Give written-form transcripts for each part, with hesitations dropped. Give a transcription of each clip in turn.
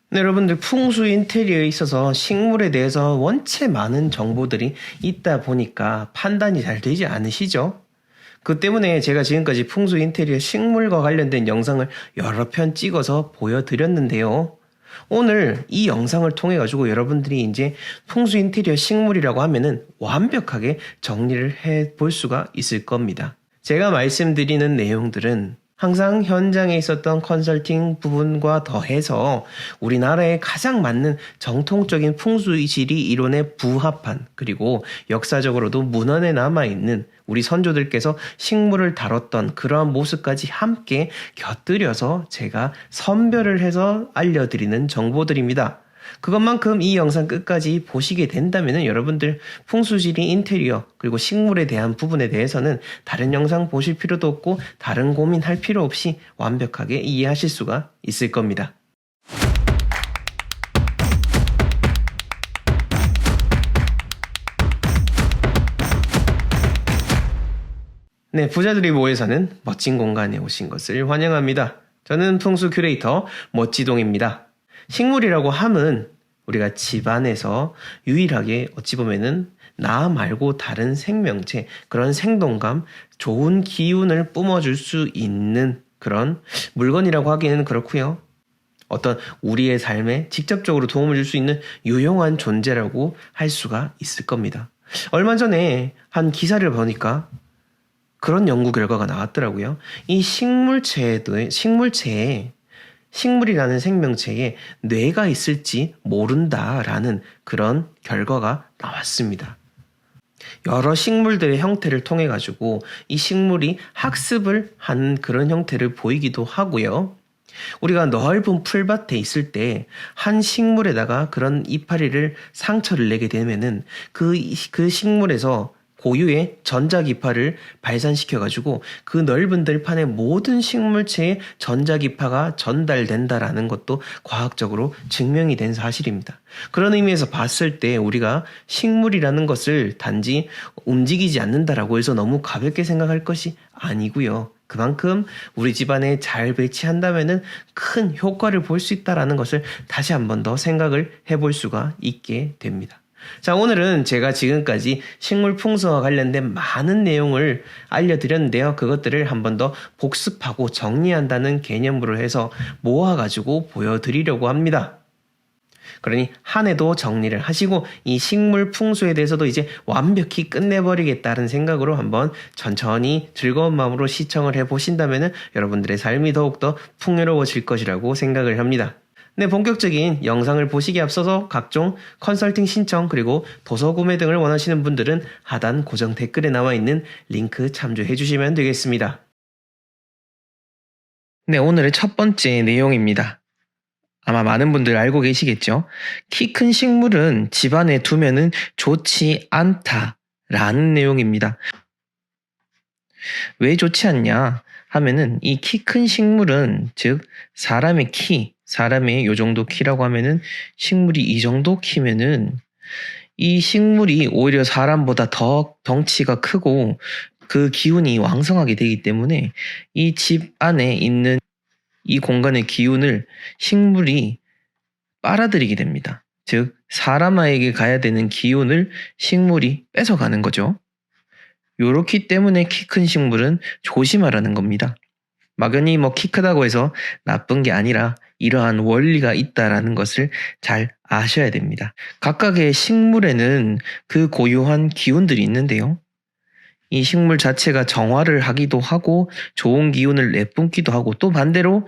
네, 여러분들 풍수 인테리어에 있어서 식물에 대해서 원체 많은 정보들이 있다 보니까 판단이 잘 되지 않으시죠? 그 때문에 제가 지금까지 풍수 인테리어 식물과 관련된 영상을 여러 편 찍어서 보여드렸는데요. 오늘 이 영상을 통해 가지고 여러분들이 이제 풍수 인테리어 식물이라고 하면은 완벽하게 정리를 해 볼 수가 있을 겁니다. 제가 말씀드리는 내용들은 항상 현장에 있었던 컨설팅 부분과 더해서 우리나라에 가장 맞는 정통적인 풍수지리 이론에 부합한, 그리고 역사적으로도 문헌에 남아있는 우리 선조들께서 식물을 다뤘던 그러한 모습까지 함께 곁들여서 제가 선별을 해서 알려드리는 정보들입니다. 그것만큼 이 영상 끝까지 보시게 된다면 여러분들 풍수지리 인테리어 그리고 식물에 대한 부분에 대해서는 다른 영상 보실 필요도 없고 다른 고민할 필요 없이 완벽하게 이해하실 수가 있을 겁니다. 네, 부자들이 모여 사는 멋진 공간에 오신 것을 환영합니다. 저는 풍수 큐레이터 멋지동입니다. 식물이라고 함은 우리가 집안에서 유일하게 어찌 보면은 나 말고 다른 생명체, 그런 생동감, 좋은 기운을 뿜어줄 수 있는 그런 물건이라고 하기는 그렇고요. 어떤 우리의 삶에 직접적으로 도움을 줄 수 있는 유용한 존재라고 할 수가 있을 겁니다. 얼마 전에 한 기사를 보니까 그런 연구 결과가 나왔더라고요. 이 식물이라는 생명체에 뇌가 있을지 모른다라는 그런 결과가 나왔습니다. 여러 식물들의 형태를 통해 가지고 이 식물이 학습을 한 그런 형태를 보이기도 하고요. 우리가 넓은 풀밭에 있을 때 한 식물에다가 그런 이파리를 상처를 내게 되면은 그 식물에서 고유의 전자기파를 발산시켜가지고 그 넓은 들판의 모든 식물체에 전자기파가 전달된다라는 것도 과학적으로 증명이 된 사실입니다. 그런 의미에서 봤을 때 우리가 식물이라는 것을 단지 움직이지 않는다라고 해서 너무 가볍게 생각할 것이 아니고요. 그만큼 우리 집안에 잘 배치한다면은 큰 효과를 볼 수 있다라는 것을 다시 한 번 더 생각을 해볼 수가 있게 됩니다. 자, 오늘은 제가 지금까지 식물 풍수와 관련된 많은 내용을 알려드렸는데요. 그것들을 한 번 더 복습하고 정리한다는 개념으로 해서 모아가지고 보여드리려고 합니다. 그러니 한 해도 정리를 하시고 이 식물 풍수에 대해서도 이제 완벽히 끝내버리겠다는 생각으로 한번 천천히 즐거운 마음으로 시청을 해보신다면 여러분들의 삶이 더욱더 풍요로워질 것이라고 생각을 합니다. 네, 본격적인 영상을 보시기에 앞서서 각종 컨설팅 신청 그리고 도서 구매 등을 원하시는 분들은 하단 고정 댓글에 나와 있는 링크 참조해 주시면 되겠습니다. 네, 오늘의 첫 번째 내용입니다. 아마 많은 분들 알고 계시겠죠? 키 큰 식물은 집안에 두면은 좋지 않다라는 내용입니다. 왜 좋지 않냐 하면은 이 키 큰 식물은 즉 사람의 요 정도 키라고 하면은 식물이 이 정도 키면은 이 식물이 오히려 사람보다 더 덩치가 크고 그 기운이 왕성하게 되기 때문에 이 집 안에 있는 이 공간의 기운을 식물이 빨아들이게 됩니다. 즉 사람에게 가야 되는 기운을 식물이 뺏어가는 거죠. 요렇기 때문에 키 큰 식물은 조심하라는 겁니다. 막연히 키 크다고 해서 나쁜 게 아니라 이러한 원리가 있다라는 것을 잘 아셔야 됩니다. 각각의 식물에는 그 고유한 기운들이 있는데요. 이 식물 자체가 정화를 하기도 하고 좋은 기운을 내뿜기도 하고 또 반대로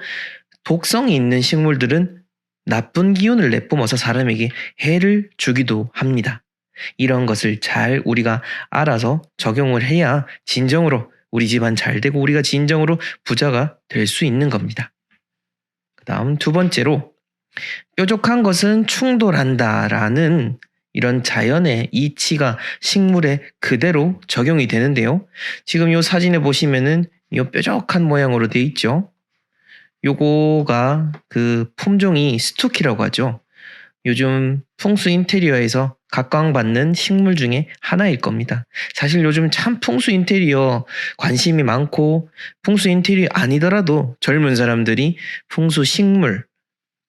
독성이 있는 식물들은 나쁜 기운을 내뿜어서 사람에게 해를 주기도 합니다. 이런 것을 잘 우리가 알아서 적용을 해야 진정으로 우리 집안 잘 되고 우리가 진정으로 부자가 될 수 있는 겁니다. 그 다음 두 번째로 뾰족한 것은 충돌한다라는 이런 자연의 이치가 식물에 그대로 적용이 되는데요. 지금 이 사진에 보시면은 이 뾰족한 모양으로 되어 있죠. 요거가 그 품종이 스투키라고 하죠. 요즘 풍수 인테리어에서 각광받는 식물 중에 하나일 겁니다. 사실 요즘 참 풍수 인테리어 관심이 많고 풍수 인테리어 아니더라도 젊은 사람들이 풍수 식물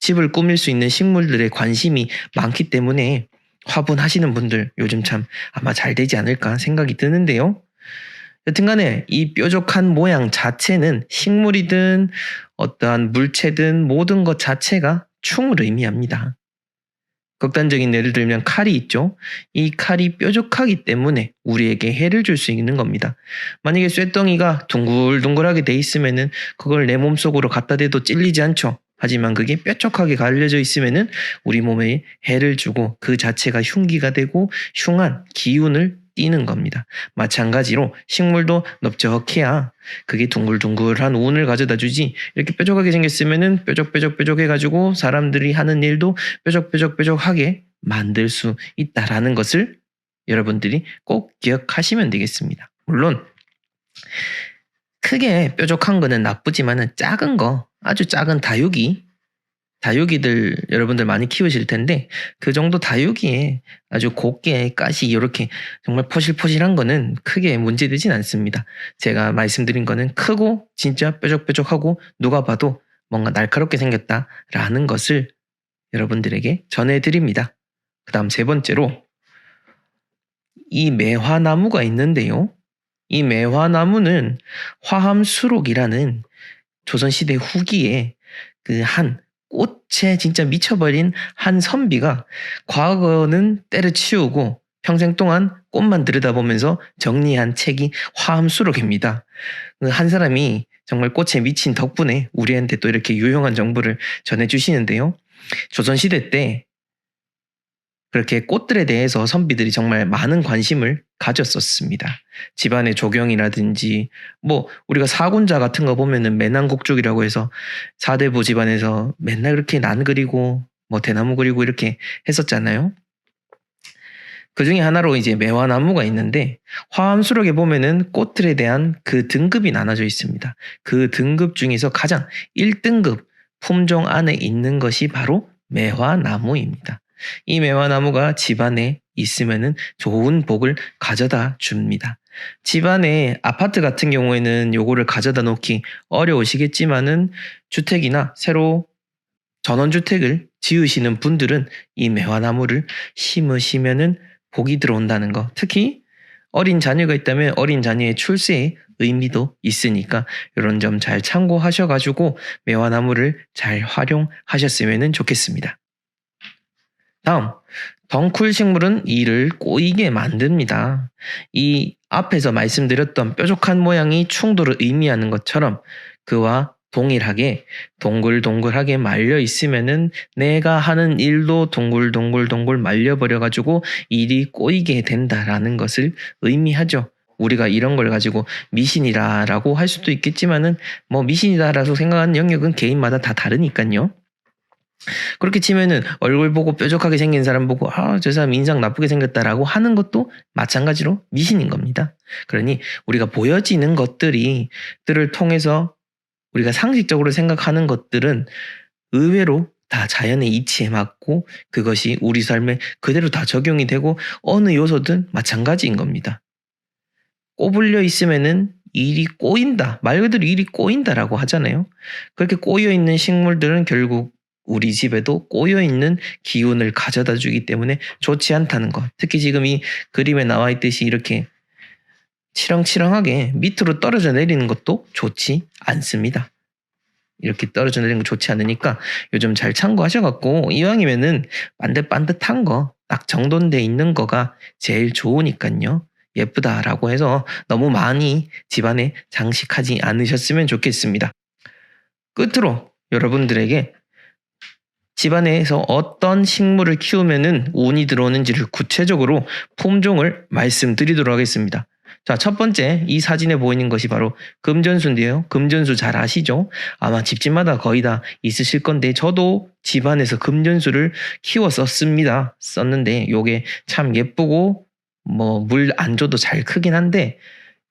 집을 꾸밀 수 있는 식물들에 관심이 많기 때문에 화분하시는 분들 요즘 참 아마 잘 되지 않을까 생각이 드는데요. 여튼간에 이 뾰족한 모양 자체는 식물이든 어떠한 물체든 모든 것 자체가 충을 의미합니다. 극단적인 예를 들면 칼이 있죠. 이 칼이 뾰족하기 때문에 우리에게 해를 줄 수 있는 겁니다. 만약에 쇳덩이가 둥글둥글하게 돼 있으면은 그걸 내 몸속으로 갖다 대도 찔리지 않죠. 하지만 그게 뾰족하게 갈려져 있으면은 우리 몸에 해를 주고 그 자체가 흉기가 되고 흉한 기운을 띠는 겁니다. 마찬가지로 식물도 넓적해야 그게 둥글둥글한 운을 가져다 주지, 이렇게 뾰족하게 생겼으면은 뾰족뾰족 해가지고 사람들이 하는 일도 뾰족뾰족하게 만들 수 있다라는 것을 여러분들이 꼭 기억하시면 되겠습니다. 물론 크게 뾰족한 거는 나쁘지만은 작은 거, 아주 작은 다육이들 여러분들 많이 키우실 텐데 그 정도 다육이에 아주 곱게 가시 이렇게 정말 포실포실한 거는 크게 문제되진 않습니다. 제가 말씀드린 거는 크고 진짜 뾰족뾰족하고 누가 봐도 뭔가 날카롭게 생겼다라는 것을 여러분들에게 전해드립니다. 그 다음 세 번째로 이 매화나무가 있는데요. 이 매화나무는 화함수록이라는 조선시대 후기에 그 한 꽃에 진짜 미쳐버린 한 선비가 과거는 때려치우고 평생 동안 꽃만 들여다보면서 정리한 책이 화함수록입니다. 한 사람이 정말 꽃에 미친 덕분에 우리한테 또 이렇게 유용한 정보를 전해주시는데요. 조선시대 때 그렇게 꽃들에 대해서 선비들이 정말 많은 관심을 가졌었습니다. 집안의 조경이라든지 뭐 우리가 사군자 같은 거 보면은 매난곡죽이라고 해서 사대부 집안에서 맨날 그렇게 난 그리고 뭐 대나무 그리고 이렇게 했었잖아요. 그 중에 하나로 이제 매화나무가 있는데 화암수록에 보면은 꽃들에 대한 그 등급이 나눠져 있습니다. 그 등급 중에서 가장 1등급 품종 안에 있는 것이 바로 매화나무입니다. 이 매화나무가 집안에 있으면은 좋은 복을 가져다 줍니다. 집안에 아파트 같은 경우에는 요거를 가져다 놓기 어려우시겠지만은 주택이나 새로 전원주택을 지으시는 분들은 이 매화나무를 심으시면은 복이 들어온다는 거. 특히 어린 자녀가 있다면 어린 자녀의 출세의 의미도 있으니까 이런 점 잘 참고하셔가지고 매화나무를 잘 활용하셨으면 좋겠습니다. 다음, 덩쿨 식물은 이를 꼬이게 만듭니다. 이 앞에서 말씀드렸던 뾰족한 모양이 충돌을 의미하는 것처럼 그와 동일하게 동글동글하게 말려 있으면은 내가 하는 일도 동글동글 말려버려가지고 일이 꼬이게 된다라는 것을 의미하죠. 우리가 이런 걸 가지고 미신이라고 할 수도 있겠지만은 뭐 미신이다라고 생각하는 영역은 개인마다 다 다르니까요. 그렇게 치면은 얼굴 보고 뾰족하게 생긴 사람 보고 저 사람 인상 나쁘게 생겼다라고 하는 것도 마찬가지로 미신인 겁니다. 그러니 우리가 보여지는 것들을 통해서 우리가 상식적으로 생각하는 것들은 의외로 다 자연의 이치에 맞고 그것이 우리 삶에 그대로 다 적용이 되고 어느 요소든 마찬가지인 겁니다. 꼬불려 있으면은 일이 꼬인다. 말 그대로 일이 꼬인다라고 하잖아요. 그렇게 꼬여있는 식물들은 결국 우리 집에도 꼬여있는 기운을 가져다 주기 때문에 좋지 않다는 것. 특히 지금 이 그림에 나와 있듯이 이렇게 치렁치렁하게 밑으로 떨어져 내리는 것도 좋지 않습니다. 이렇게 떨어져 내리는 거 좋지 않으니까 요즘 잘 참고하셔갖고 이왕이면은 반듯반듯한 거 딱 정돈돼 있는 거가 제일 좋으니까요. 예쁘다라고 해서 너무 많이 집안에 장식하지 않으셨으면 좋겠습니다. 끝으로 여러분들에게 집안에서 어떤 식물을 키우면은 운이 들어오는지를 구체적으로 품종을 말씀드리도록 하겠습니다. 자, 첫 번째 이 사진에 보이는 것이 바로 금전수인데요. 금전수 잘 아시죠? 아마 집집마다 거의 다 있으실 건데 저도 집안에서 금전수를 썼는데 요게 참 예쁘고 뭐 물 안 줘도 잘 크긴 한데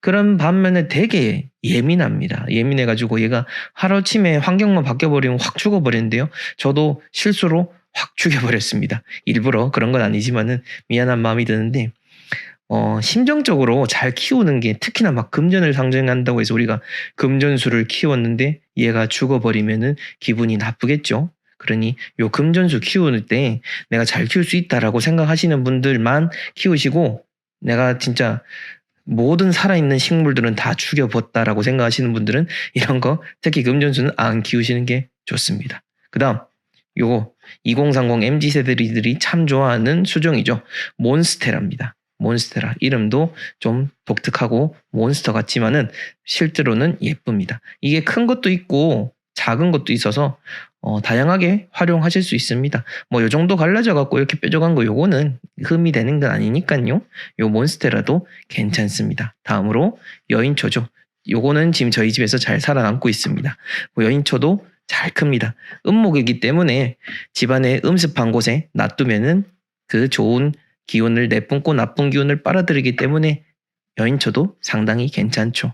그런 반면에 되게 예민합니다. 예민해가지고 얘가 하루아침에 환경만 바뀌어버리면 확 죽어버리는데요. 저도 실수로 확 죽여버렸습니다. 일부러 그런 건 아니지만은 미안한 마음이 드는데 심정적으로 잘 키우는 게 특히나 막 금전을 상징한다고 해서 우리가 금전수를 키웠는데 얘가 죽어버리면은 기분이 나쁘겠죠. 그러니 요 금전수 키우는 때 내가 잘 키울 수 있다라고 생각하시는 분들만 키우시고, 내가 진짜 모든 살아있는 식물들은 다 죽여봤다라고 생각하시는 분들은 이런 거, 특히 금전수는 안 키우시는 게 좋습니다. 그 다음 요거 2030 MZ세대들이 참 좋아하는 수종이죠. 몬스테라입니다. 몬스테라, 이름도 좀 독특하고 몬스터 같지만은 실제로는 예쁩니다. 이게 큰 것도 있고 작은 것도 있어서 다양하게 활용하실 수 있습니다. 뭐 요 정도 갈라져 갖고 이렇게 뾰족한 거 요거는 흠이 되는 건 아니니까요. 요 몬스테라도 괜찮습니다. 다음으로 여인초죠. 요거는 지금 저희 집에서 잘 살아남고 있습니다. 뭐 여인초도 잘 큽니다. 음목이기 때문에 집안의 음습한 곳에 놔두면은 그 좋은 기운을 내뿜고 나쁜 기운을 빨아들이기 때문에 여인초도 상당히 괜찮죠.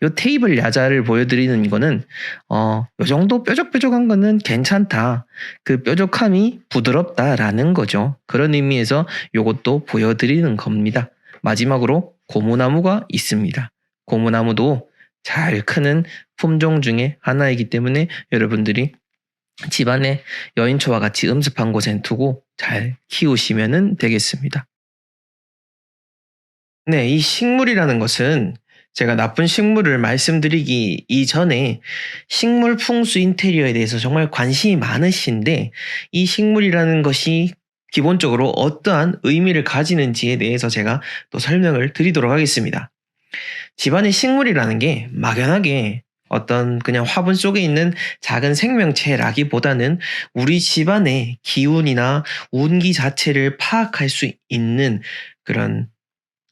요 테이블 야자를 보여드리는 거는 요 정도 뾰족뾰족한 거는 괜찮다. 그 뾰족함이 부드럽다라는 거죠. 그런 의미에서 요것도 보여드리는 겁니다. 마지막으로 고무나무가 있습니다. 고무나무도 잘 크는 품종 중에 하나이기 때문에 여러분들이 집안에 여인초와 같이 음습한 곳에 두고 잘 키우시면 되겠습니다. 네, 이 식물이라는 것은 제가 나쁜 식물을 말씀드리기 이전에 식물 풍수 인테리어에 대해서 정말 관심이 많으신데, 이 식물이라는 것이 기본적으로 어떠한 의미를 가지는지에 대해서 제가 또 설명을 드리도록 하겠습니다. 집안의 식물이라는 게 막연하게 어떤 그냥 화분 속에 있는 작은 생명체라기보다는 우리 집안의 기운이나 운기 자체를 파악할 수 있는 그런,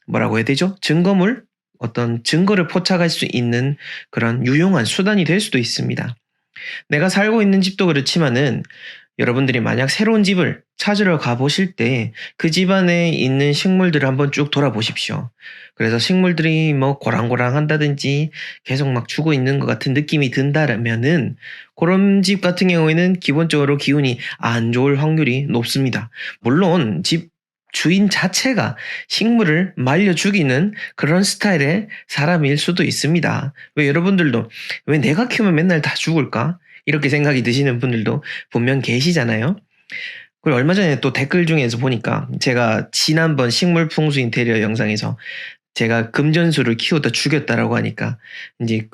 뭐라고 해야 되죠? 증거물? 어떤 증거를 포착할 수 있는 그런 유용한 수단이 될 수도 있습니다. 내가 살고 있는 집도 그렇지만은 여러분들이 만약 새로운 집을 찾으러 가보실 때 그 집안에 있는 식물들을 한번 쭉 돌아보십시오. 그래서 식물들이 뭐 고랑고랑 한다든지 계속 막 죽어 있는 것 같은 느낌이 든다면은 그런 집 같은 경우에는 기본적으로 기운이 안 좋을 확률이 높습니다. 물론 집 주인 자체가 식물을 말려 죽이는 그런 스타일의 사람일 수도 있습니다. 왜 여러분들도 왜 내가 키우면 맨날 다 죽을까? 이렇게 생각이 드시는 분들도 분명 계시잖아요. 그리고 얼마 전에 또 댓글 중에서 보니까 제가 지난번 식물 풍수 인테리어 영상에서 제가 금전수를 키우다 죽였다라고 하니까 이제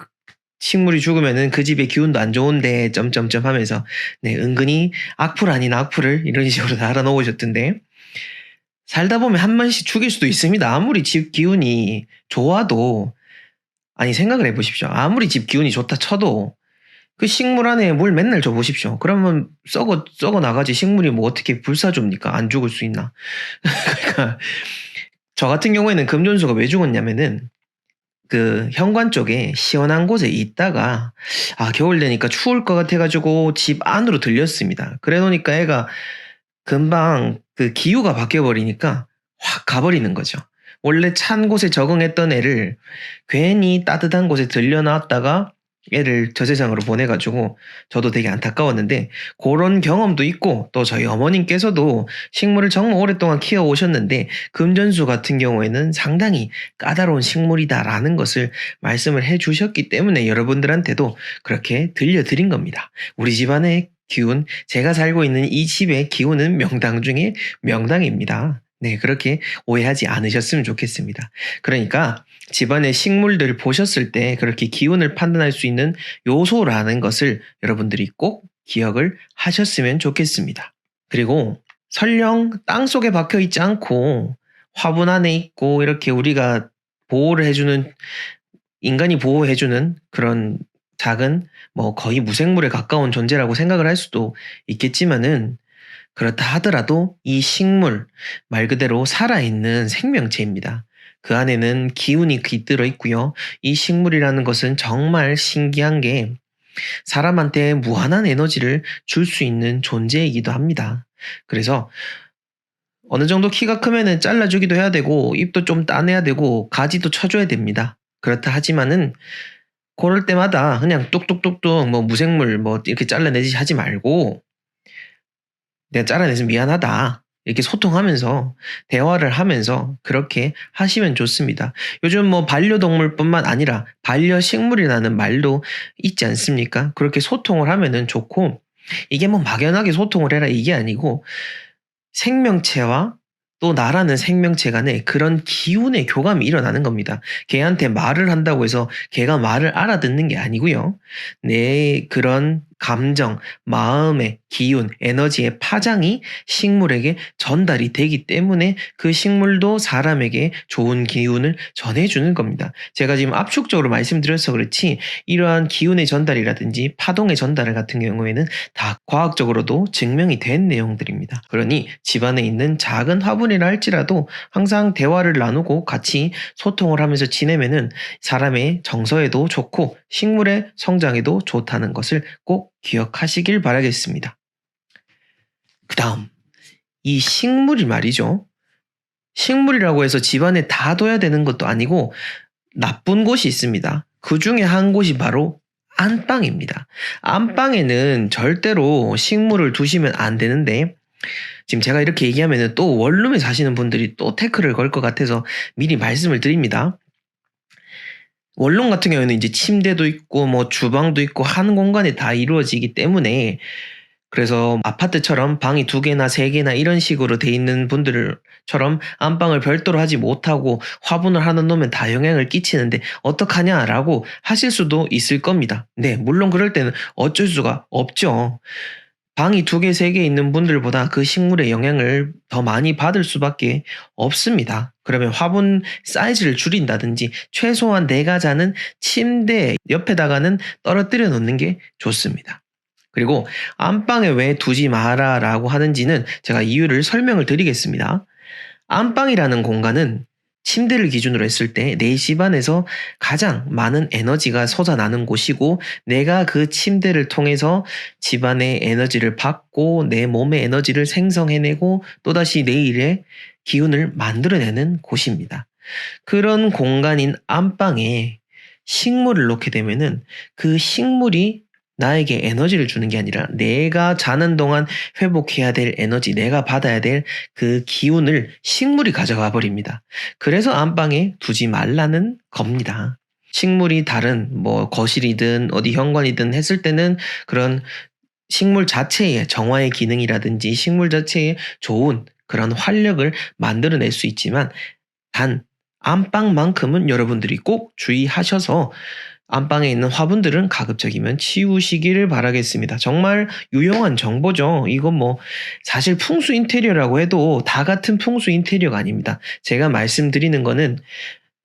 식물이 죽으면은 그 집의 기운도 안 좋은데 점점점 하면서 네, 은근히 악플 아닌 악플을 이런 식으로 달아놓으셨던데, 살다 보면 한 번씩 죽일 수도 있습니다. 아무리 집 기운이 좋아도, 아니 생각을 해보십시오. 아무리 집 기운이 좋다 쳐도 그 식물 안에 물 맨날 줘보십시오. 그러면 썩어 나가지 식물이 뭐 어떻게 불사줍니까? 안 죽을 수 있나? 그러니까 저 같은 경우에는 금전수가 왜 죽었냐면은 그 현관 쪽에 시원한 곳에 있다가 겨울 되니까 추울 것 같아가지고 집 안으로 들렸습니다. 그래 놓으니까 애가 금방 그 기후가 바뀌어 버리니까 확 가버리는 거죠. 원래 찬 곳에 적응했던 애를 괜히 따뜻한 곳에 들려놨다가 애를 저 세상으로 보내가지고 저도 되게 안타까웠는데, 그런 경험도 있고, 또 저희 어머님께서도 식물을 정말 오랫동안 키워오셨는데 금전수 같은 경우에는 상당히 까다로운 식물이다라는 것을 말씀을 해주셨기 때문에 여러분들한테도 그렇게 들려드린 겁니다. 우리 집안의 기운, 제가 살고 있는 이 집의 기운은 명당 중에 명당입니다. 네, 그렇게 오해하지 않으셨으면 좋겠습니다. 그러니까 집안의 식물들 보셨을 때 그렇게 기운을 판단할 수 있는 요소라는 것을 여러분들이 꼭 기억을 하셨으면 좋겠습니다. 그리고 설령 땅속에 박혀 있지 않고 화분 안에 있고 이렇게 우리가 보호를 해주는, 인간이 보호해주는 그런 작은 뭐 거의 무생물에 가까운 존재라고 생각을 할 수도 있겠지만은, 그렇다 하더라도 이 식물 말 그대로 살아있는 생명체입니다. 그 안에는 기운이 깃들어 있고요. 이 식물이라는 것은 정말 신기한 게 사람한테 무한한 에너지를 줄 수 있는 존재이기도 합니다. 그래서 어느 정도 키가 크면은 잘라주기도 해야 되고 잎도 좀 따내야 되고 가지도 쳐줘야 됩니다. 그렇다 하지만은 그럴 때마다 그냥 뚝뚝뚝뚝 뭐 무생물 뭐 이렇게 잘라내지 하지 말고, 내가 잘라내서 미안하다, 이렇게 소통하면서 대화를 하면서 그렇게 하시면 좋습니다. 요즘 뭐 반려동물뿐만 아니라 반려식물이라는 말도 있지 않습니까? 그렇게 소통을 하면은 좋고, 이게 뭐 막연하게 소통을 해라 이게 아니고 생명체와 또 나라는 생명체 간에 그런 기운의 교감이 일어나는 겁니다. 걔한테 말을 한다고 해서 걔가 말을 알아듣는 게 아니고요. 내 그런 감정, 마음의 기운, 에너지의 파장이 식물에게 전달이 되기 때문에 그 식물도 사람에게 좋은 기운을 전해주는 겁니다. 제가 지금 압축적으로 말씀드려서 그렇지 이러한 기운의 전달이라든지 파동의 전달 같은 경우에는 다 과학적으로도 증명이 된 내용들입니다. 그러니 집안에 있는 작은 화분이라 할지라도 항상 대화를 나누고 같이 소통을 하면서 지내면은 사람의 정서에도 좋고 식물의 성장에도 좋다는 것을 꼭 기억하시길 바라겠습니다. 그 다음, 이 식물이 말이죠. 식물이라고 해서 집안에 다 둬야 되는 것도 아니고 나쁜 곳이 있습니다. 그 중에 한 곳이 바로 안방입니다. 안방에는 절대로 식물을 두시면 안 되는데 지금 제가 이렇게 얘기하면 또 원룸에 사시는 분들이 또 태클을 걸 것 같아서 미리 말씀을 드립니다. 원룸 같은 경우에는 이제 침대도 있고 뭐 주방도 있고 한 공간에 다 이루어지기 때문에 그래서 아파트처럼 방이 2개나 3개나 이런 식으로 돼 있는 분들처럼 안방을 별도로 하지 못하고 화분을 하나 놓으면 다 영향을 끼치는데 어떡하냐라고 하실 수도 있을 겁니다. 네, 물론 그럴 때는 어쩔 수가 없죠. 방이 2개, 3개 있는 분들보다 그 식물의 영향을 더 많이 받을 수밖에 없습니다. 그러면 화분 사이즈를 줄인다든지 최소한 내가 자는 침대 옆에다가는 떨어뜨려 놓는 게 좋습니다. 그리고 안방에 왜 두지 마라라고 하는지는 제가 이유를 설명을 드리겠습니다. 안방이라는 공간은 침대를 기준으로 했을 때 내 집안에서 가장 많은 에너지가 솟아나는 곳이고 내가 그 침대를 통해서 집안의 에너지를 받고 내 몸의 에너지를 생성해내고 또다시 내일의 기운을 만들어내는 곳입니다. 그런 공간인 안방에 식물을 놓게 되면은 그 식물이 나에게 에너지를 주는 게 아니라 내가 자는 동안 회복해야 될 에너지, 내가 받아야 될 그 기운을 식물이 가져가 버립니다. 그래서 안방에 두지 말라는 겁니다. 식물이 다른 뭐 거실이든 어디 현관이든 했을 때는 그런 식물 자체의 정화의 기능이라든지 식물 자체의 좋은 그런 활력을 만들어낼 수 있지만 단 안방만큼은 여러분들이 꼭 주의하셔서 안방에 있는 화분들은 가급적이면 치우시기를 바라겠습니다. 정말 유용한 정보죠. 이건 뭐 사실 풍수 인테리어라고 해도 다 같은 풍수 인테리어가 아닙니다. 제가 말씀드리는 거는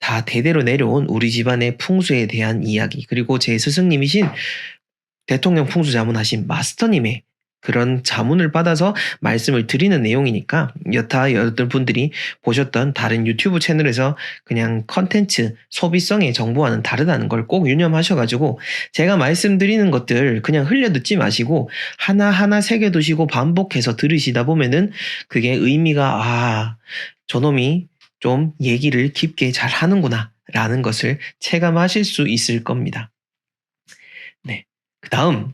다 대대로 내려온 우리 집안의 풍수에 대한 이야기 그리고 제 스승님이신 대통령 풍수 자문하신 마스터님의 그런 자문을 받아서 말씀을 드리는 내용이니까 여타 여러분들이 보셨던 다른 유튜브 채널에서 그냥 컨텐츠 소비성의 정보와는 다르다는 걸 꼭 유념하셔가지고 제가 말씀드리는 것들 그냥 흘려 듣지 마시고 하나하나 새겨두시고 반복해서 들으시다 보면은 그게 의미가 저놈이 좀 얘기를 깊게 잘 하는구나 라는 것을 체감하실 수 있을 겁니다. 네. 그 다음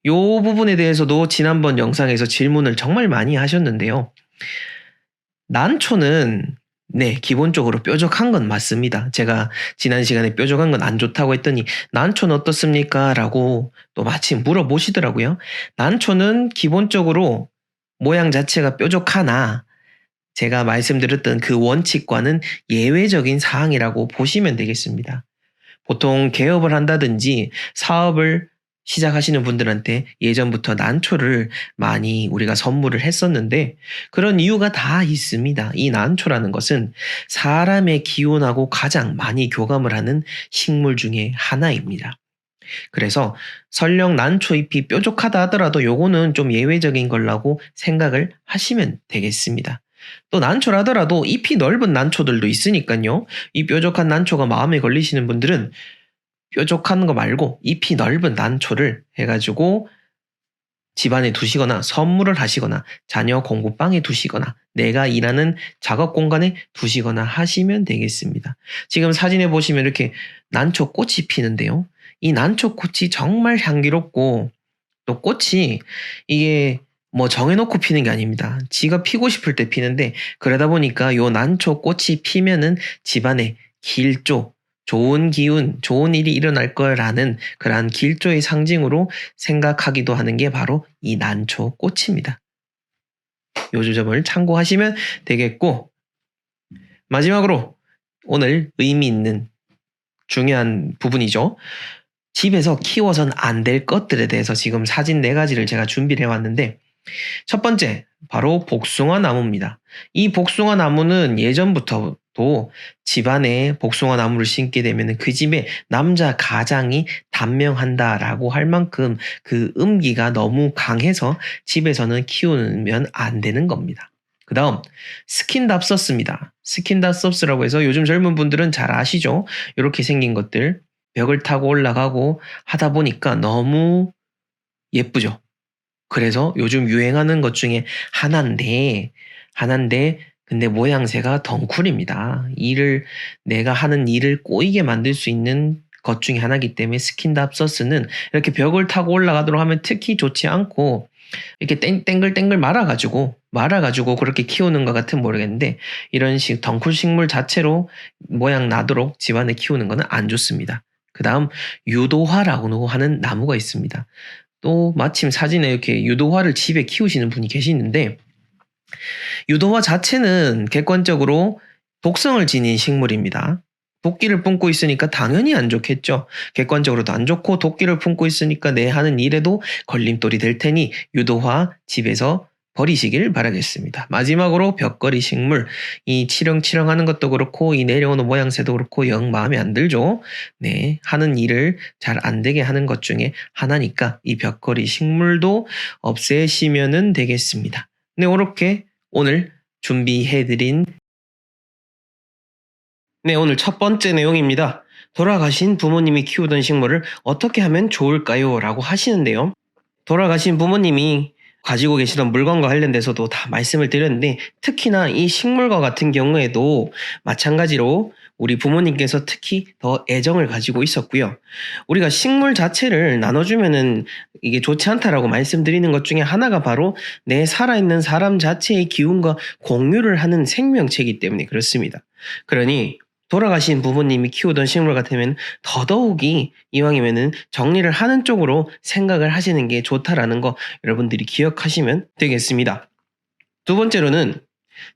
요 부분에 대해서도 지난번 영상에서 질문을 정말 많이 하셨는데요. 난초는 네, 기본적으로 뾰족한 건 맞습니다. 제가 지난 시간에 뾰족한 건 안 좋다고 했더니 난초는 어떻습니까? 라고 또 마침 물어보시더라고요. 난초는 기본적으로 모양 자체가 뾰족하나 제가 말씀드렸던 그 원칙과는 예외적인 사항이라고 보시면 되겠습니다. 보통 개업을 한다든지 사업을 시작하시는 분들한테 예전부터 난초를 많이 우리가 선물을 했었는데 그런 이유가 다 있습니다. 이 난초라는 것은 사람의 기운하고 가장 많이 교감을 하는 식물 중에 하나입니다. 그래서 설령 난초 잎이 뾰족하다 하더라도 요거는 좀 예외적인 걸라고 생각을 하시면 되겠습니다. 또 난초라더라도 잎이 넓은 난초들도 있으니까요. 이 뾰족한 난초가 마음에 걸리시는 분들은 뾰족한 거 말고 잎이 넓은 난초를 해가지고 집안에 두시거나 선물을 하시거나 자녀 공부방에 두시거나 내가 일하는 작업 공간에 두시거나 하시면 되겠습니다. 지금 사진에 보시면 이렇게 난초꽃이 피는데요. 이 난초꽃이 정말 향기롭고 또 꽃이 이게 뭐 정해놓고 피는 게 아닙니다. 지가 피고 싶을 때 피는데 그러다 보니까 요 난초꽃이 피면은 집안에 길조 좋은 기운, 좋은 일이 일어날 거라는 그러한 길조의 상징으로 생각하기도 하는 게 바로 이 난초 꽃입니다. 요 점을 참고하시면 되겠고, 마지막으로 오늘 의미 있는 중요한 부분이죠. 집에서 키워선 안 될 것들에 대해서 지금 사진 4가지를 제가 준비를 해왔는데, 첫 번째, 바로 복숭아 나무입니다. 이 복숭아 나무는 예전부터도 집안에 복숭아 나무를 심게 되면 그 집에 남자 가장이 단명한다라고 할 만큼 그 음기가 너무 강해서 집에서는 키우면 안 되는 겁니다. 그 다음, 스킨답서스입니다. 스킨답서스라고 해서 요즘 젊은 분들은 잘 아시죠? 이렇게 생긴 것들, 벽을 타고 올라가고 하다 보니까 너무 예쁘죠? 그래서 요즘 유행하는 것 중에 하나인데 근데 모양새가 덩쿨입니다. 내가 하는 일을 꼬이게 만들 수 있는 것 중에 하나이기 때문에 스킨답서스는 이렇게 벽을 타고 올라가도록 하면 특히 좋지 않고, 이렇게 땡글땡글 말아가지고 그렇게 키우는 것 같으면 모르겠는데, 이런 식 덩쿨 식물 자체로 모양 나도록 집안에 키우는 거는 안 좋습니다. 그 다음, 유도화라고 하는 나무가 있습니다. 또 마침 사진에 이렇게 유도화를 집에 키우시는 분이 계시는데, 유도화 자체는 객관적으로 독성을 지닌 식물입니다. 도끼를 품고 있으니까 당연히 안 좋겠죠. 객관적으로도 안 좋고 도끼를 품고 있으니까 내 하는 일에도 걸림돌이 될 테니 유도화 집에서 버리시길 바라겠습니다. 마지막으로 벽걸이 식물, 이 치렁치렁하는 것도 그렇고 이 내려오는 모양새도 그렇고 영 마음에 안 들죠. 네, 하는 일을 잘 안 되게 하는 것 중에 하나니까 이 벽걸이 식물도 없애시면 되겠습니다. 네, 이렇게 오늘 준비해드린 오늘 첫 번째 내용입니다. 돌아가신 부모님이 키우던 식물을 어떻게 하면 좋을까요? 라고 하시는데요. 돌아가신 부모님이 가지고 계시던 물건과 관련돼서도 다 말씀을 드렸는데, 특히나 이 식물과 같은 경우에도 마찬가지로 우리 부모님께서 특히 더 애정을 가지고 있었고요. 우리가 식물 자체를 나눠주면은 이게 좋지 않다라고 말씀드리는 것 중에 하나가 바로 내 살아있는 사람 자체의 기운과 공유를 하는 생명체이기 때문에 그렇습니다. 그러니 돌아가신 부모님이 키우던 식물 같으면 더더욱이 이왕이면은 정리를 하는 쪽으로 생각을 하시는 게 좋다라는 거 여러분들이 기억하시면 되겠습니다. 두 번째로는,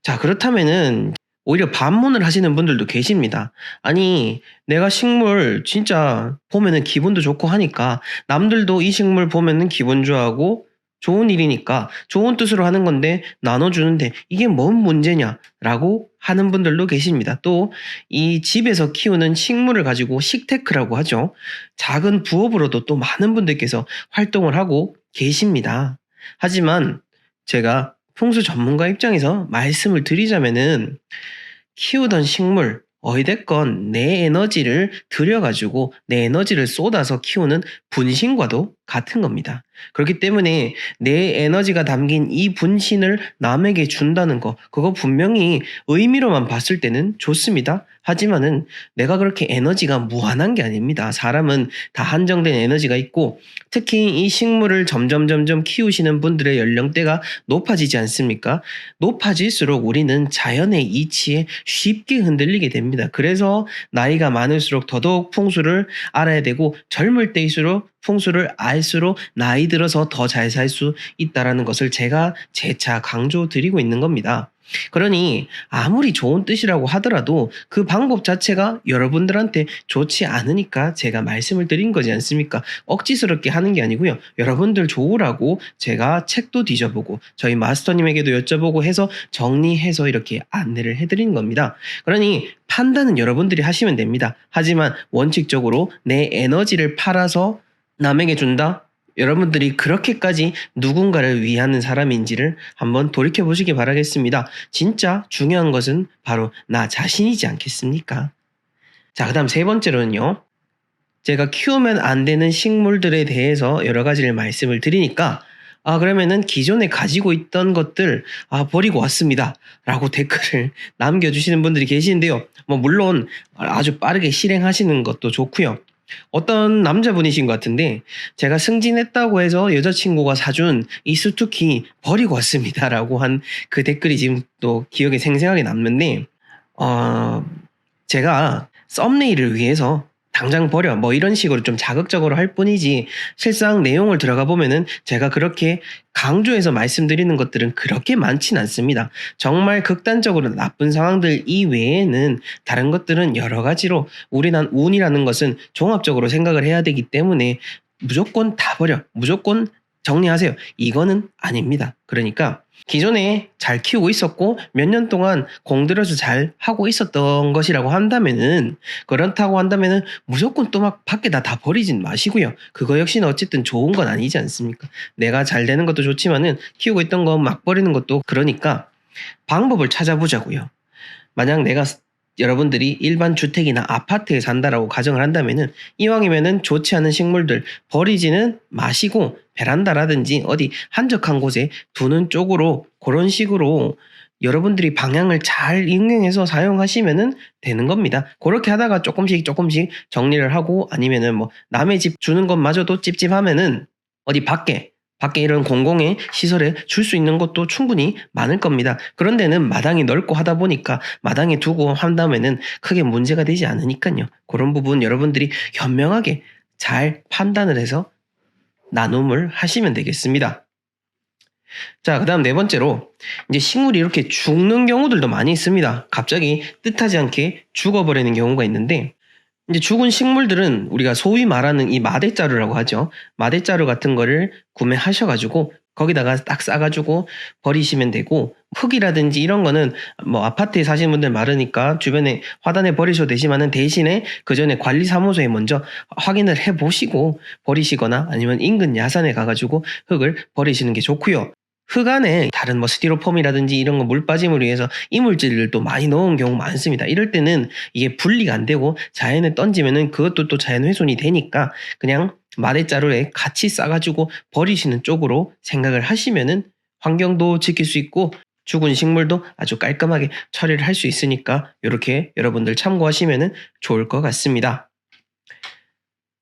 자, 그렇다면은 오히려 반문을 하시는 분들도 계십니다. 아니, 내가 식물 진짜 보면은 기분도 좋고 하니까 남들도 이 식물 보면은 기분 좋아하고 좋은 일이니까 좋은 뜻으로 하는 건데 나눠주는데 이게 뭔 문제냐라고 하는 분들도 계십니다. 또 이 집에서 키우는 식물을 가지고 식테크라고 하죠. 작은 부업으로도 또 많은 분들께서 활동을 하고 계십니다. 하지만 제가 풍수 전문가 입장에서 말씀을 드리자면은, 키우던 식물 어찌됐건 내 에너지를 들여가지고 내 에너지를 쏟아서 키우는 분신과도 같은 겁니다. 그렇기 때문에 내 에너지가 담긴 이 분신을 남에게 준다는 거, 그거 분명히 의미로만 봤을 때는 좋습니다. 하지만은 내가 그렇게 에너지가 무한한 게 아닙니다. 사람은 다 한정된 에너지가 있고, 특히 이 식물을 점점 키우시는 분들의 연령대가 높아지지 않습니까? 높아질수록 우리는 자연의 이치에 쉽게 흔들리게 됩니다. 그래서 나이가 많을수록 더더욱 풍수를 알아야 되고, 젊을 때일수록 풍수를 알수록 나이 들어서 더 잘 살 수 있다라는 것을 제가 재차 강조드리고 있는 겁니다. 그러니 아무리 좋은 뜻이라고 하더라도 그 방법 자체가 여러분들한테 좋지 않으니까 제가 말씀을 드린 거지 않습니까? 억지스럽게 하는 게 아니고요. 여러분들 좋으라고 제가 책도 뒤져보고 저희 마스터님에게도 여쭤보고 해서 정리해서 이렇게 안내를 해드린 겁니다. 그러니 판단은 여러분들이 하시면 됩니다. 하지만 원칙적으로 내 에너지를 팔아서 남에게 준다? 여러분들이 그렇게까지 누군가를 위하는 사람인지를 한번 돌이켜 보시기 바라겠습니다. 진짜 중요한 것은 바로 나 자신이지 않겠습니까? 자, 그 다음 세 번째로는요. 제가 키우면 안 되는 식물들에 대해서 여러 가지를 말씀을 드리니까, 그러면은 기존에 가지고 있던 것들 버리고 왔습니다 라고 댓글을 남겨주시는 분들이 계시는데요. 물론 아주 빠르게 실행하시는 것도 좋고요. 어떤 남자분이신 것 같은데, 제가 승진했다고 해서 여자친구가 사준 이 수투키 버리고 왔습니다 라고 한 그 댓글이 지금 또 기억에 생생하게 남는데, 제가 썸네일을 위해서 당장 버려 뭐 이런 식으로 좀 자극적으로 할 뿐이지 실상 내용을 들어가 보면은 제가 그렇게 강조해서 말씀드리는 것들은 그렇게 많진 않습니다. 정말 극단적으로 나쁜 상황들 이외에는 다른 것들은 여러 가지로 운이라는 것은 종합적으로 생각을 해야 되기 때문에 무조건 다 버려, 무조건 정리하세요. 이거는 아닙니다. 그러니까 기존에 잘 키우고 있었고 몇 년 동안 공들여서 잘 하고 있었던 것이라고 한다면은 그렇다고 한다면은 무조건 또 막 밖에다 다 버리진 마시고요. 그거 역시는 어쨌든 좋은 건 아니지 않습니까? 내가 잘 되는 것도 좋지만은 키우고 있던 거 막 버리는 것도 그러니까 방법을 찾아보자고요. 만약 내가 여러분들이 일반 주택이나 아파트에 산다라고 가정을 한다면은 이왕이면은 좋지 않은 식물들 버리지는 마시고 베란다라든지 어디 한적한 곳에 두는 쪽으로 그런 식으로 여러분들이 방향을 잘 응용해서 사용하시면은 되는 겁니다. 그렇게 하다가 조금씩 정리를 하고 아니면은 뭐 남의 집 주는 것마저도 찝찝하면은 어디 밖에 이런 공공의 시설에 줄 수 있는 것도 충분히 많을 겁니다. 그런 데는 마당이 넓고 하다 보니까 마당에 두고 한다면은 크게 문제가 되지 않으니까요. 그런 부분 여러분들이 현명하게 잘 판단을 해서 나눔을 하시면 되겠습니다. 자, 그 다음 네 번째로 이제 식물이 이렇게 죽는 경우들도 많이 있습니다. 갑자기 뜻하지 않게 죽어버리는 경우가 있는데 이제 죽은 식물들은 우리가 소위 말하는 이 마대자루라고 하죠. 마대자루 같은 거를 구매하셔가지고 거기다가 딱 싸가지고 버리시면 되고 흙이라든지 이런 거는 뭐 아파트에 사시는 분들 많으니까 주변에 화단에 버리셔도 되지만은 대신에 그 전에 관리사무소에 먼저 확인을 해보시고 버리시거나 아니면 인근 야산에 가가지고 흙을 버리시는 게 좋고요. 흙 안에 다른 뭐 스티로폼이라든지 이런 거 물 빠짐을 위해서 이물질을 또 많이 넣은 경우 많습니다. 이럴 때는 이게 분리가 안 되고 자연에 던지면은 그것도 또 자연 훼손이 되니까 그냥 마대자루에 같이 싸가지고 버리시는 쪽으로 생각을 하시면은 환경도 지킬 수 있고 죽은 식물도 아주 깔끔하게 처리를 할 수 있으니까 이렇게 여러분들 참고하시면은 좋을 것 같습니다.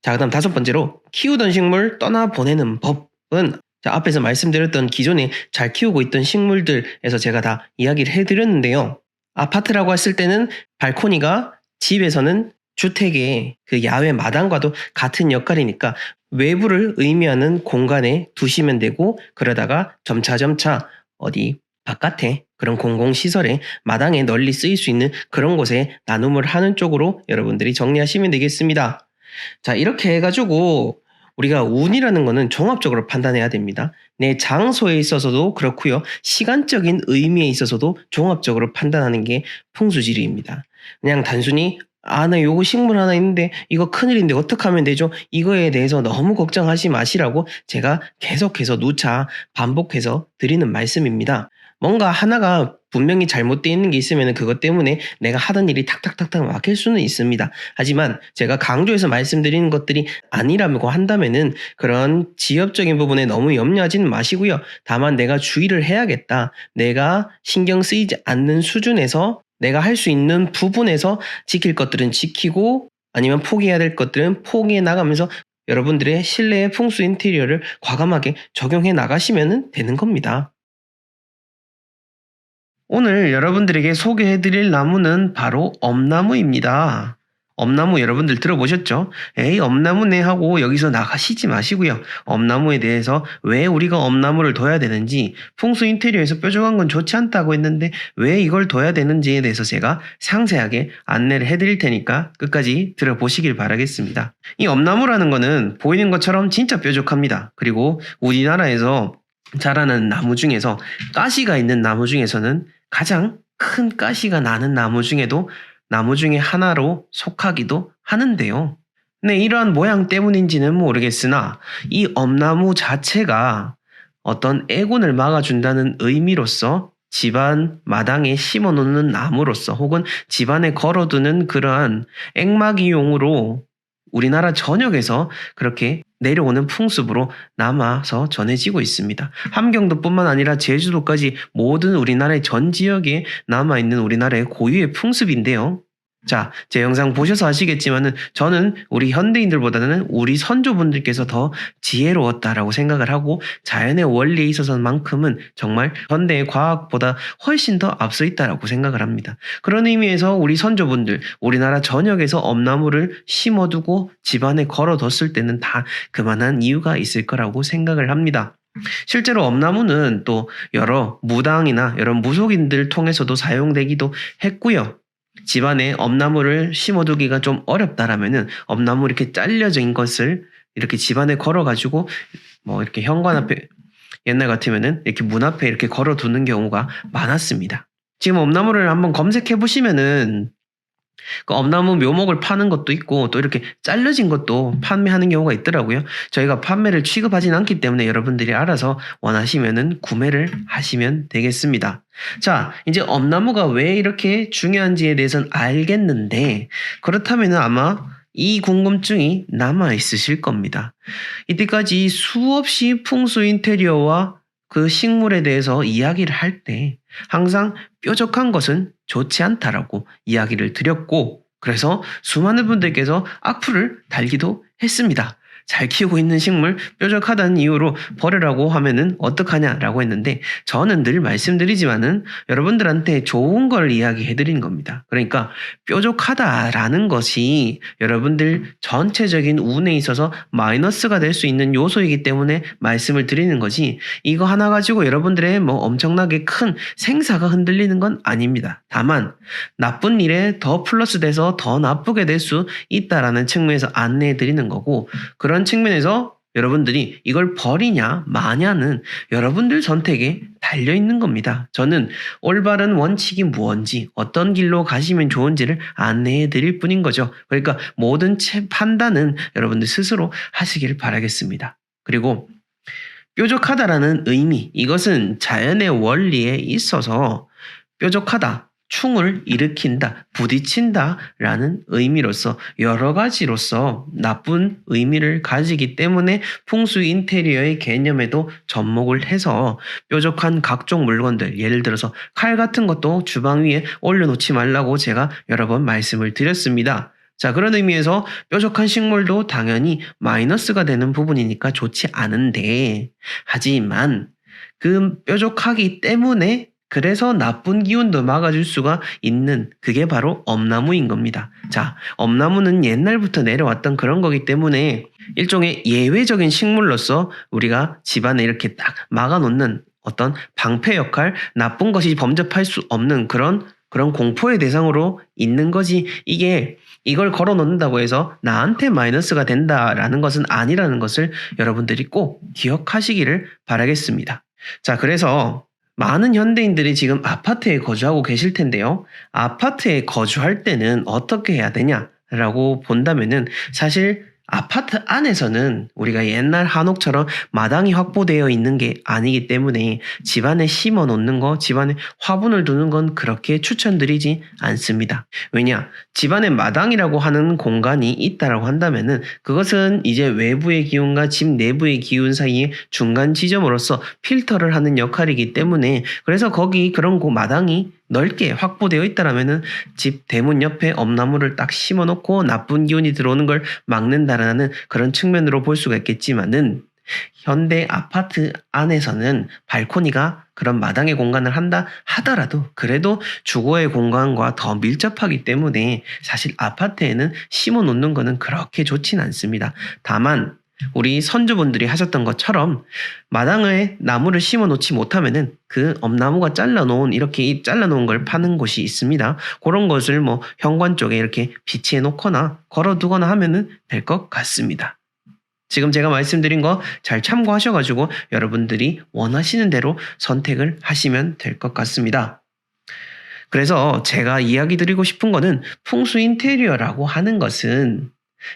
자, 그다음 다섯 번째로 키우던 식물 떠나보내는 법은 자, 앞에서 말씀드렸던 기존에 잘 키우고 있던 식물들에서 제가 다 이야기를 해드렸는데요. 아파트라고 했을 때는 발코니가 집에서는 주택의 그 야외 마당과도 같은 역할이니까 외부를 의미하는 공간에 두시면 되고 그러다가 점차 어디 바깥에 그런 공공시설에 마당에 널리 쓰일 수 있는 그런 곳에 나눔을 하는 쪽으로 여러분들이 정리하시면 되겠습니다. 자, 이렇게 해가지고 우리가 운이라는 거는 종합적으로 판단해야 됩니다. 내 장소에 있어서도 그렇고요. 시간적인 의미에 있어서도 종합적으로 판단하는 게 풍수지리입니다. 그냥 단순히 나 요거 식물 하나 있는데 이거 큰일인데 어떻게 하면 되죠? 이거에 대해서 너무 걱정하지 마시라고 제가 계속해서 누차 반복해서 드리는 말씀입니다. 뭔가 하나가 분명히 잘못되어 있는 게 있으면 그것 때문에 내가 하던 일이 탁탁탁탁 막힐 수는 있습니다. 하지만 제가 강조해서 말씀드리는 것들이 아니라고 한다면은 그런 지엽적인 부분에 너무 염려하지는 마시고요. 다만 내가 주의를 해야겠다. 내가 신경 쓰이지 않는 수준에서 내가 할 수 있는 부분에서 지킬 것들은 지키고 아니면 포기해야 될 것들은 포기해 나가면서 여러분들의 실내의 풍수 인테리어를 과감하게 적용해 나가시면 되는 겁니다. 오늘 여러분들에게 소개해드릴 나무는 바로 엄나무입니다. 엄나무 여러분들 들어보셨죠? 에이 엄나무네 하고 여기서 나가시지 마시고요. 엄나무에 대해서 왜 우리가 엄나무를 둬야 되는지 풍수 인테리어에서 뾰족한 건 좋지 않다고 했는데 왜 이걸 둬야 되는지에 대해서 제가 상세하게 안내를 해드릴 테니까 끝까지 들어보시길 바라겠습니다. 이 엄나무라는 거는 보이는 것처럼 진짜 뾰족합니다. 그리고 우리나라에서 자라는 나무 중에서 가시가 있는 나무 중에서는 가장 큰 가시가 나는 나무 중에도 나무 중에 하나로 속하기도 하는데요. 네, 이러한 모양 때문인지는 모르겠으나 이 엄나무 자체가 어떤 애군을 막아준다는 의미로서 집안 마당에 심어놓는 나무로서 혹은 집안에 걸어두는 그러한 액막이용으로 우리나라 전역에서 그렇게 내려오는 풍습으로 남아서 전해지고 있습니다. 함경도뿐만 아니라 제주도까지 모든 우리나라의 전 지역에 남아있는 우리나라의 고유의 풍습인데요. 자, 제 영상 보셔서 아시겠지만은 저는 우리 현대인들보다는 우리 선조분들께서 더 지혜로웠다라고 생각을 하고 자연의 원리에 있어서만큼은 정말 현대의 과학보다 훨씬 더 앞서 있다라고 생각을 합니다. 그런 의미에서 우리 선조분들, 우리나라 전역에서 엄나무를 심어두고 집안에 걸어뒀을 때는 다 그만한 이유가 있을 거라고 생각을 합니다. 실제로 엄나무는 또 여러 무당이나 여러 무속인들 통해서도 사용되기도 했고요. 집안에 엄나무를 심어두기가 좀 어렵다라면은 엄나무 이렇게 잘려진 것을 이렇게 집안에 걸어가지고 뭐 이렇게 현관 앞에 옛날 같으면은 이렇게 문 앞에 이렇게 걸어두는 경우가 많았습니다. 지금 엄나무를 한번 검색해 보시면은 그 엄나무 묘목을 파는 것도 있고 또 이렇게 잘려진 것도 판매하는 경우가 있더라고요. 저희가 판매를 취급하진 않기 때문에 여러분들이 알아서 원하시면은 구매를 하시면 되겠습니다. 자, 이제 엄나무가 왜 이렇게 중요한지에 대해서는 알겠는데 그렇다면은 아마 이 궁금증이 남아 있으실 겁니다. 이때까지 수없이 풍수 인테리어와 그 식물에 대해서 이야기를 할 때 항상 뾰족한 것은 좋지 않다라고 이야기를 드렸고 그래서 수많은 분들께서 악플을 달기도 했습니다. 잘 키우고 있는 식물 뾰족하다는 이유로 버리라고 하면은 어떡하냐라고 했는데 저는 늘 말씀드리지만은 여러분들한테 좋은 걸 이야기해 드리는 겁니다. 그러니까 뾰족하다라는 것이 여러분들 전체적인 운에 있어서 마이너스가 될 수 있는 요소이기 때문에 말씀을 드리는 거지 이거 하나 가지고 여러분들의 뭐 엄청나게 큰 생사가 흔들리는 건 아닙니다. 다만 나쁜 일에 더 플러스 돼서 더 나쁘게 될 수 있다라는 측면에서 안내해 드리는 거고 그런 측면에서 여러분들이 이걸 버리냐 마냐는 여러분들 선택에 달려 있는 겁니다. 저는 올바른 원칙이 무언지 어떤 길로 가시면 좋은지를 안내해 드릴 뿐인 거죠. 그러니까 모든 판단은 여러분들 스스로 하시길 바라겠습니다. 그리고 뾰족하다라는 의미 이것은 자연의 원리에 있어서 뾰족하다. 충을 일으킨다, 부딪힌다 라는 의미로서 여러 가지로서 나쁜 의미를 가지기 때문에 풍수 인테리어의 개념에도 접목을 해서 뾰족한 각종 물건들 예를 들어서 칼 같은 것도 주방 위에 올려놓지 말라고 제가 여러 번 말씀을 드렸습니다. 자, 그런 의미에서 뾰족한 식물도 당연히 마이너스가 되는 부분이니까 좋지 않은데 하지만 그 뾰족하기 때문에 그래서 나쁜 기운도 막아줄 수가 있는 그게 바로 엄나무인 겁니다. 자, 엄나무는 옛날부터 내려왔던 그런 거기 때문에 일종의 예외적인 식물로서 우리가 집안에 이렇게 딱 막아놓는 어떤 방패 역할, 나쁜 것이 범접할 수 없는 그런 공포의 대상으로 있는 거지 이게 이걸 걸어 놓는다고 해서 나한테 마이너스가 된다라는 것은 아니라는 것을 여러분들이 꼭 기억하시기를 바라겠습니다. 자, 그래서 많은 현대인들이 지금 아파트에 거주하고 계실 텐데요. 아파트에 거주할 때는 어떻게 해야 되냐라고 본다면은 사실 아파트 안에서는 우리가 옛날 한옥처럼 마당이 확보되어 있는 게 아니기 때문에 집안에 심어 놓는 거, 집안에 화분을 두는 건 그렇게 추천드리지 않습니다. 왜냐? 집안에 마당이라고 하는 공간이 있다라고 한다면은 그것은 이제 외부의 기운과 집 내부의 기운 사이의 중간 지점으로서 필터를 하는 역할이기 때문에 그래서 거기 그런 마당이 넓게 확보되어 있다라면은 집 대문 옆에 엄나무를 딱 심어 놓고 나쁜 기운이 들어오는 걸 막는다라는 그런 측면으로 볼 수가 있겠지만은 현대 아파트 안에서는 발코니가 그런 마당의 공간을 한다 하더라도 그래도 주거의 공간과 더 밀접하기 때문에 사실 아파트에는 심어 놓는 거는 그렇게 좋진 않습니다. 다만 우리 선조분들이 하셨던 것처럼 마당에 나무를 심어 놓지 못하면은 그 엄나무가 잘라놓은 이렇게 잘라놓은 걸 파는 곳이 있습니다. 그런 것을 뭐 현관 쪽에 이렇게 비치해 놓거나 걸어두거나 하면은 될 것 같습니다. 지금 제가 말씀드린 거 잘 참고하셔가지고 여러분들이 원하시는 대로 선택을 하시면 될 것 같습니다. 그래서 제가 이야기 드리고 싶은 거는 풍수 인테리어라고 하는 것은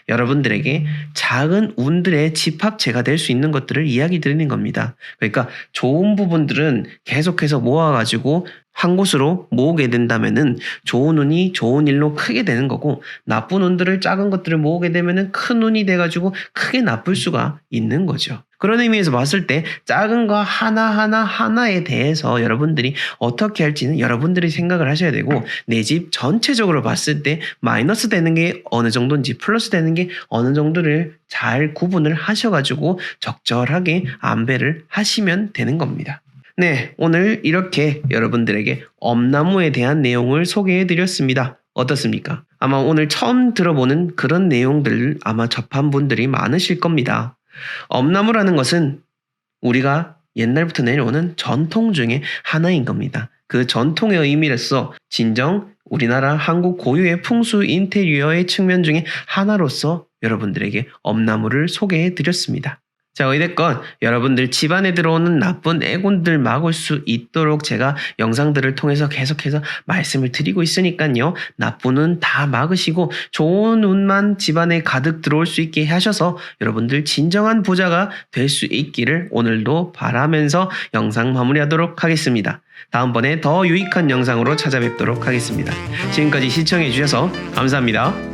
여러분들에게 작은 운들의 집합체가 될 수 있는 것들을 이야기 드리는 겁니다. 그러니까 좋은 부분들은 계속해서 모아가지고 한 곳으로 모으게 된다면은 좋은 운이 좋은 일로 크게 되는 거고, 나쁜 운들을 작은 것들을 모으게 되면은 큰 운이 돼가지고 크게 나쁠 수가 있는 거죠. 그런 의미에서 봤을 때 작은 거 하나에 대해서 여러분들이 어떻게 할지는 여러분들이 생각을 하셔야 되고, 내 집 전체적으로 봤을 때 마이너스 되는 게 어느 정도인지 플러스 되는 게 어느 정도를 잘 구분을 하셔가지고 적절하게 안배를 하시면 되는 겁니다. 네, 오늘 이렇게 여러분들에게 엄나무에 대한 내용을 소개해 드렸습니다. 어떻습니까? 아마 오늘 처음 들어보는 그런 내용들을 아마 접한 분들이 많으실 겁니다. 엄나무라는 것은 우리가 옛날부터 내려오는 전통 중에 하나인 겁니다. 그 전통의 의미로서 진정 우리나라 한국 고유의 풍수 인테리어의 측면 중에 하나로서 여러분들에게 엄나무를 소개해 드렸습니다. 자, 어찌됐건 여러분들 집안에 들어오는 나쁜 애군들 막을 수 있도록 제가 영상들을 통해서 계속해서 말씀을 드리고 있으니까요. 나쁜 운 다 막으시고 좋은 운만 집안에 가득 들어올 수 있게 하셔서 여러분들 진정한 부자가 될 수 있기를 오늘도 바라면서 영상 마무리하도록 하겠습니다. 다음번에 더 유익한 영상으로 찾아뵙도록 하겠습니다. 지금까지 시청해주셔서 감사합니다.